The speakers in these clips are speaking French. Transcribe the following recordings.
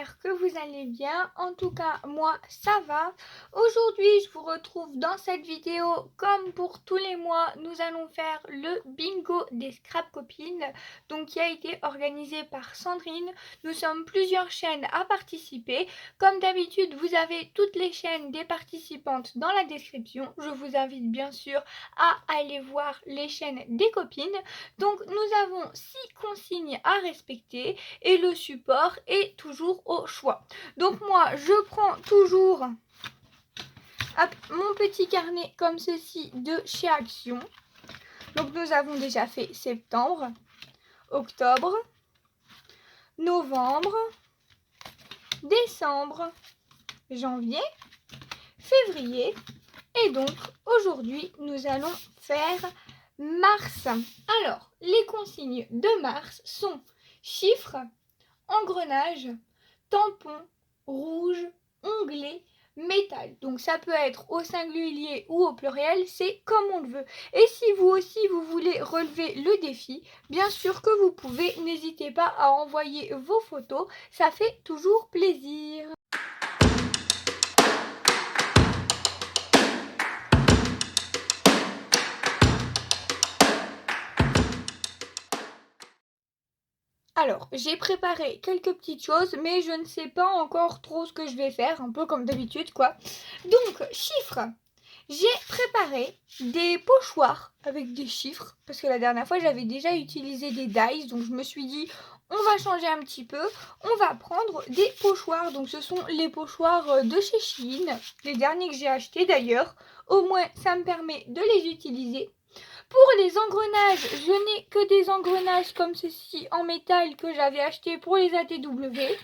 j'espère que vous allez bien. En tout cas, moi, ça va. Aujourd'hui, je vous retrouve dans cette vidéo. Comme pour tous les mois, nous allons faire le bingo des Scrap Copines, donc qui a été organisé par Sandrine. Nous sommes plusieurs chaînes à participer. Comme d'habitude, vous avez toutes les chaînes des participantes dans la description. Je vous invite bien sûr à aller voir les chaînes des copines. Donc, nous avons 6 consignes à respecter et le support est toujours au choix. Donc moi je prends toujours mon petit carnet comme ceci de chez Action. Donc nous avons déjà fait septembre, octobre, novembre, décembre, janvier, février et donc aujourd'hui nous allons faire mars. Alors les consignes de mars sont chiffres, engrenage, tampon, rouge, onglet, métal. Donc ça peut être au singulier ou au pluriel, c'est comme on le veut. Et si vous aussi vous voulez relever le défi, bien sûr que vous pouvez, n'hésitez pas à envoyer vos photos, ça fait toujours plaisir. Alors, j'ai préparé quelques petites choses, mais je ne sais pas encore trop ce que je vais faire, un peu comme d'habitude, quoi. Donc, chiffres. J'ai préparé des pochoirs avec des chiffres, parce que la dernière fois, j'avais déjà utilisé des dice, donc je me suis dit, on va changer un petit peu, on va prendre des pochoirs. Donc, ce sont les pochoirs de chez Shein, les derniers que j'ai achetés d'ailleurs. Au moins, ça me permet de les utiliser. Pour les engrenages, je n'ai que des engrenages comme ceci en métal que j'avais acheté pour les ATW.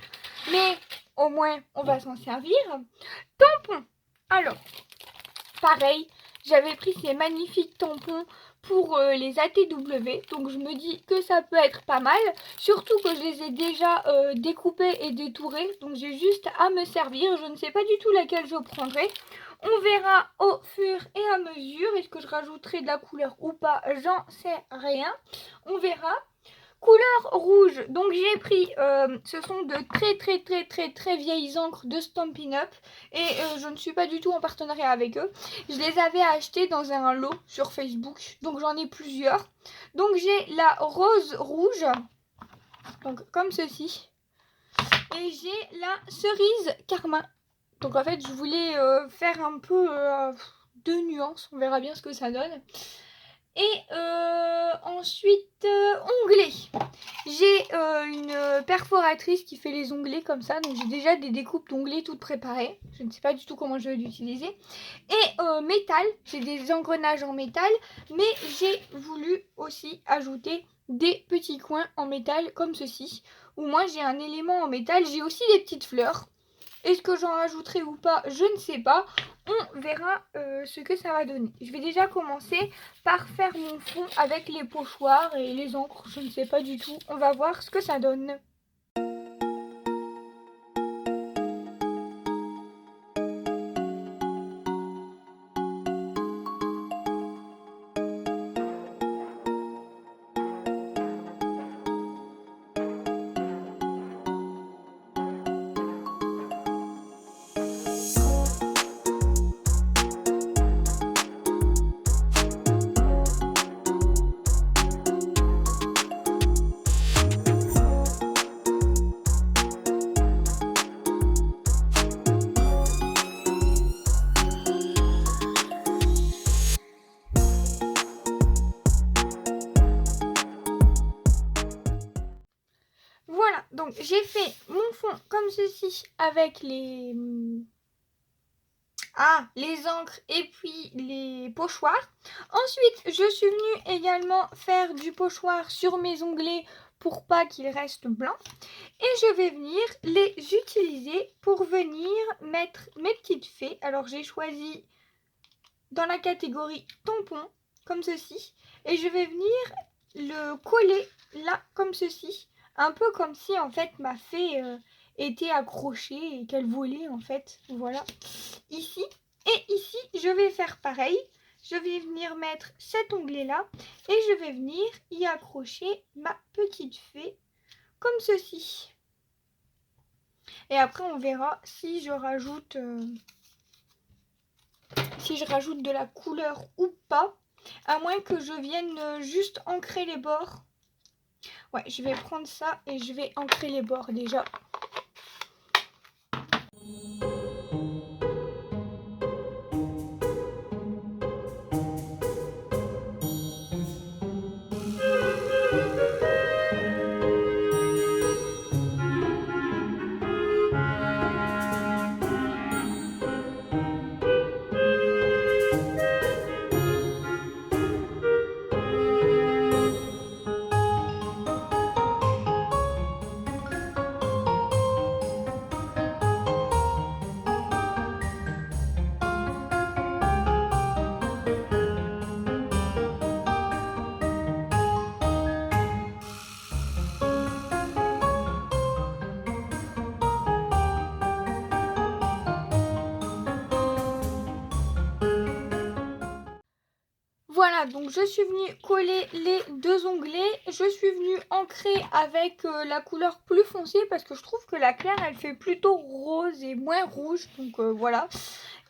Mais au moins, on va s'en servir. Tampons. Alors, pareil, j'avais pris ces magnifiques tampons pour les ATW. Donc, je me dis que ça peut être pas mal. Surtout que je les ai déjà découpés et détourés. Donc, j'ai juste à me servir. Je ne sais pas du tout laquelle je prendrai. On verra au fur et à mesure. Est-ce que je rajouterai de la couleur ou pas? J'en sais rien. On verra. Couleur rouge. Donc j'ai pris, ce sont de très vieilles encres de Stampin' Up. Et je ne suis pas du tout en partenariat avec eux. Je les avais achetés dans un lot sur Facebook. Donc j'en ai plusieurs. Donc j'ai la rose rouge. Donc comme ceci. Et j'ai la cerise carmin. Donc en fait je voulais faire un peu de nuances, on verra bien ce que ça donne. Et ensuite onglets. J'ai une perforatrice qui fait les onglets comme ça, donc j'ai déjà des découpes d'onglets toutes préparées. Je ne sais pas du tout comment je vais l'utiliser. Et métal, j'ai des engrenages en métal, mais j'ai voulu aussi ajouter des petits coins en métal comme ceci. Où moi j'ai un élément en métal, j'ai aussi des petites fleurs. Est-ce que j'en rajouterai ou pas? Je ne sais pas. On verra ce que ça va donner. Je vais déjà commencer par faire mon fond avec les pochoirs et les encres. Je ne sais pas du tout. On va voir ce que ça donne. Voilà, donc j'ai fait mon fond comme ceci avec les encres et puis les pochoirs. Ensuite, je suis venue également faire du pochoir sur mes onglets pour pas qu'ils restent blancs. Et je vais venir les utiliser pour venir mettre mes petites fées. Alors j'ai choisi dans la catégorie tampon, comme ceci. Et je vais venir le coller là, comme ceci. Un peu comme si en fait ma fée était accrochée et qu'elle volait en fait. Voilà, ici. Et ici, je vais faire pareil. Je vais venir mettre cet onglet-là et je vais venir y accrocher ma petite fée comme ceci. Et après on verra si je rajoute de la couleur ou pas. À moins que je vienne juste ancrer les bords. Ouais, je vais prendre ça et je vais ancrer les bords déjà. Voilà, donc je suis venue coller les deux onglets. Je suis venue ancrer avec la couleur plus foncée parce que je trouve que la claire, elle fait plutôt rose et moins rouge. Donc voilà.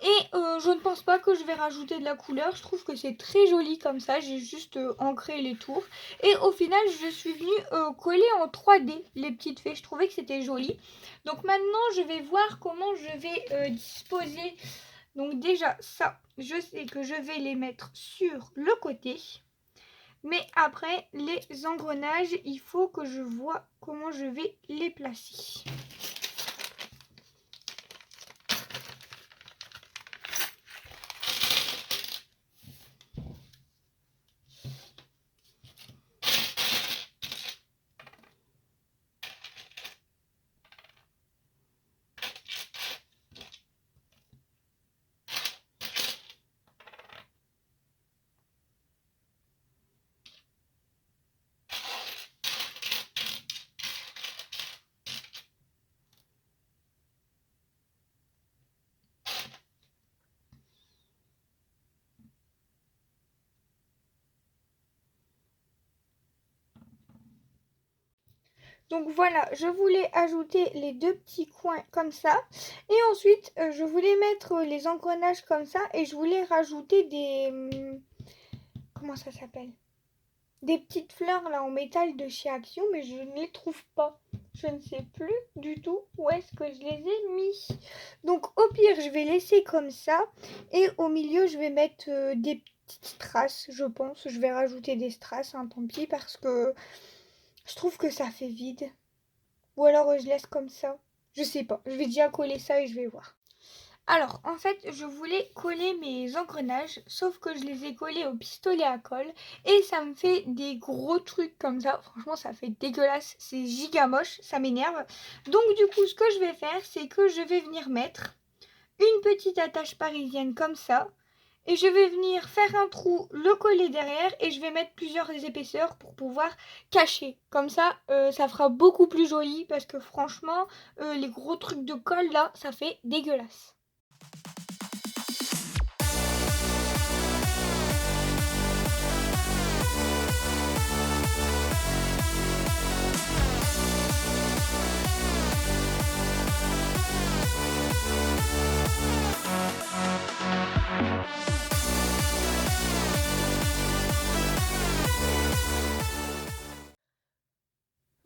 Et je ne pense pas que je vais rajouter de la couleur. Je trouve que c'est très joli comme ça. J'ai juste ancré les tours. Et au final, je suis venue coller en 3D les petites fées. Je trouvais que c'était joli. Donc maintenant, je vais voir comment je vais disposer. Donc déjà, ça, je sais que je vais les mettre sur le côté. Mais après, les engrenages, il faut que je vois comment je vais les placer. Donc voilà, je voulais ajouter les deux petits coins comme ça. Et ensuite, je voulais mettre les engrenages comme ça. Et je voulais rajouter des... comment ça s'appelle? Des petites fleurs là en métal de chez Action. Mais je ne les trouve pas. Je ne sais plus du tout où est-ce que je les ai mis. Donc au pire, je vais laisser comme ça. Et au milieu, je vais mettre des petites strass, je pense. Je vais rajouter des strass, hein, tant pis, parce que je trouve que ça fait vide. Ou alors je laisse comme ça. Je sais pas. Je vais déjà coller ça et je vais voir. Alors, en fait, je voulais coller mes engrenages, sauf que je les ai collés au pistolet à colle et ça me fait des gros trucs comme ça. Franchement, ça fait dégueulasse, c'est giga moche, ça m'énerve. Donc du coup, ce que je vais faire, c'est que je vais venir mettre une petite attache parisienne comme ça. Et je vais venir faire un trou, le coller derrière et je vais mettre plusieurs épaisseurs pour pouvoir cacher. Comme ça, ça fera beaucoup plus joli parce que franchement, les gros trucs de colle là, ça fait dégueulasse.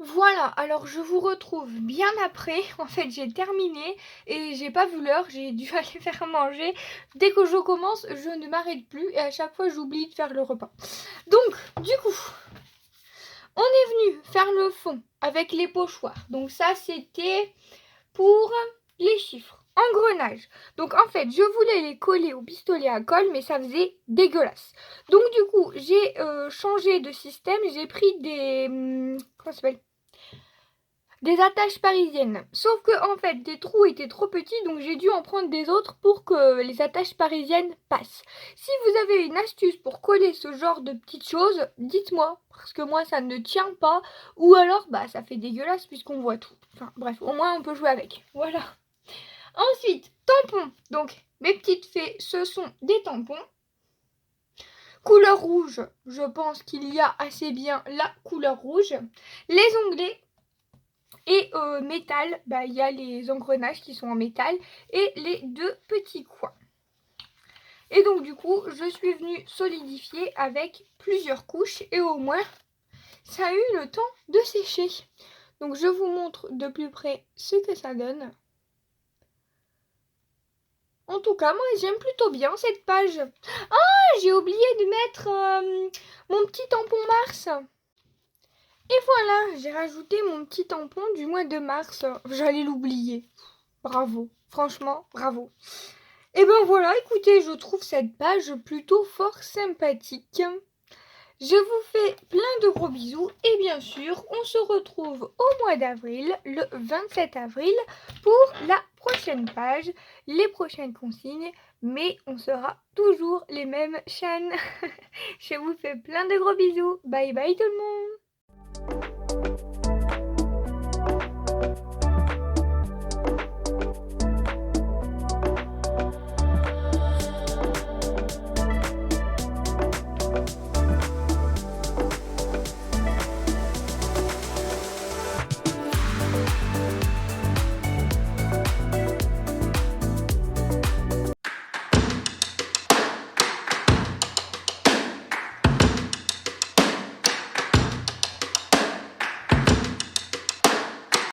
Voilà, alors je vous retrouve bien après. En fait, j'ai terminé et j'ai pas vu l'heure, j'ai dû aller faire manger. Dès que je commence, je ne m'arrête plus et à chaque fois, j'oublie de faire le repas. Donc, du coup, on est venu faire le fond avec les pochoirs. Donc ça, c'était pour les chiffres. Engrenages. Donc en fait, je voulais les coller au pistolet à colle, mais ça faisait dégueulasse. Donc du coup, j'ai changé de système. J'ai pris des... comment ça s'appelle ? Des attaches parisiennes. Sauf que en fait, des trous étaient trop petits, donc j'ai dû en prendre des autres pour que les attaches parisiennes passent. Si vous avez une astuce pour coller ce genre de petites choses, dites-moi, parce que moi ça ne tient pas, ou alors bah ça fait dégueulasse puisqu'on voit tout. Enfin bref, au moins on peut jouer avec. Voilà. Ensuite, tampons. Donc mes petites fées, ce sont des tampons. Couleur rouge, je pense qu'il y a assez bien la couleur rouge. Les onglets. Et métal, il y a les engrenages qui sont en métal et les deux petits coins. Et donc du coup, je suis venue solidifier avec plusieurs couches et au moins, ça a eu le temps de sécher. Donc je vous montre de plus près ce que ça donne. En tout cas, moi j'aime plutôt bien cette page. Ah, j'ai oublié de mettre mon petit tampon Mars. Et voilà, j'ai rajouté mon petit tampon du mois de mars. J'allais l'oublier. Bravo, franchement, bravo. Et ben voilà, écoutez, je trouve cette page plutôt fort sympathique. Je vous fais plein de gros bisous et bien sûr, on se retrouve au mois d'avril, le 27 avril, pour la prochaine page, les prochaines consignes, mais on sera toujours les mêmes chaînes. Je vous fais plein de gros bisous. Bye bye tout le monde.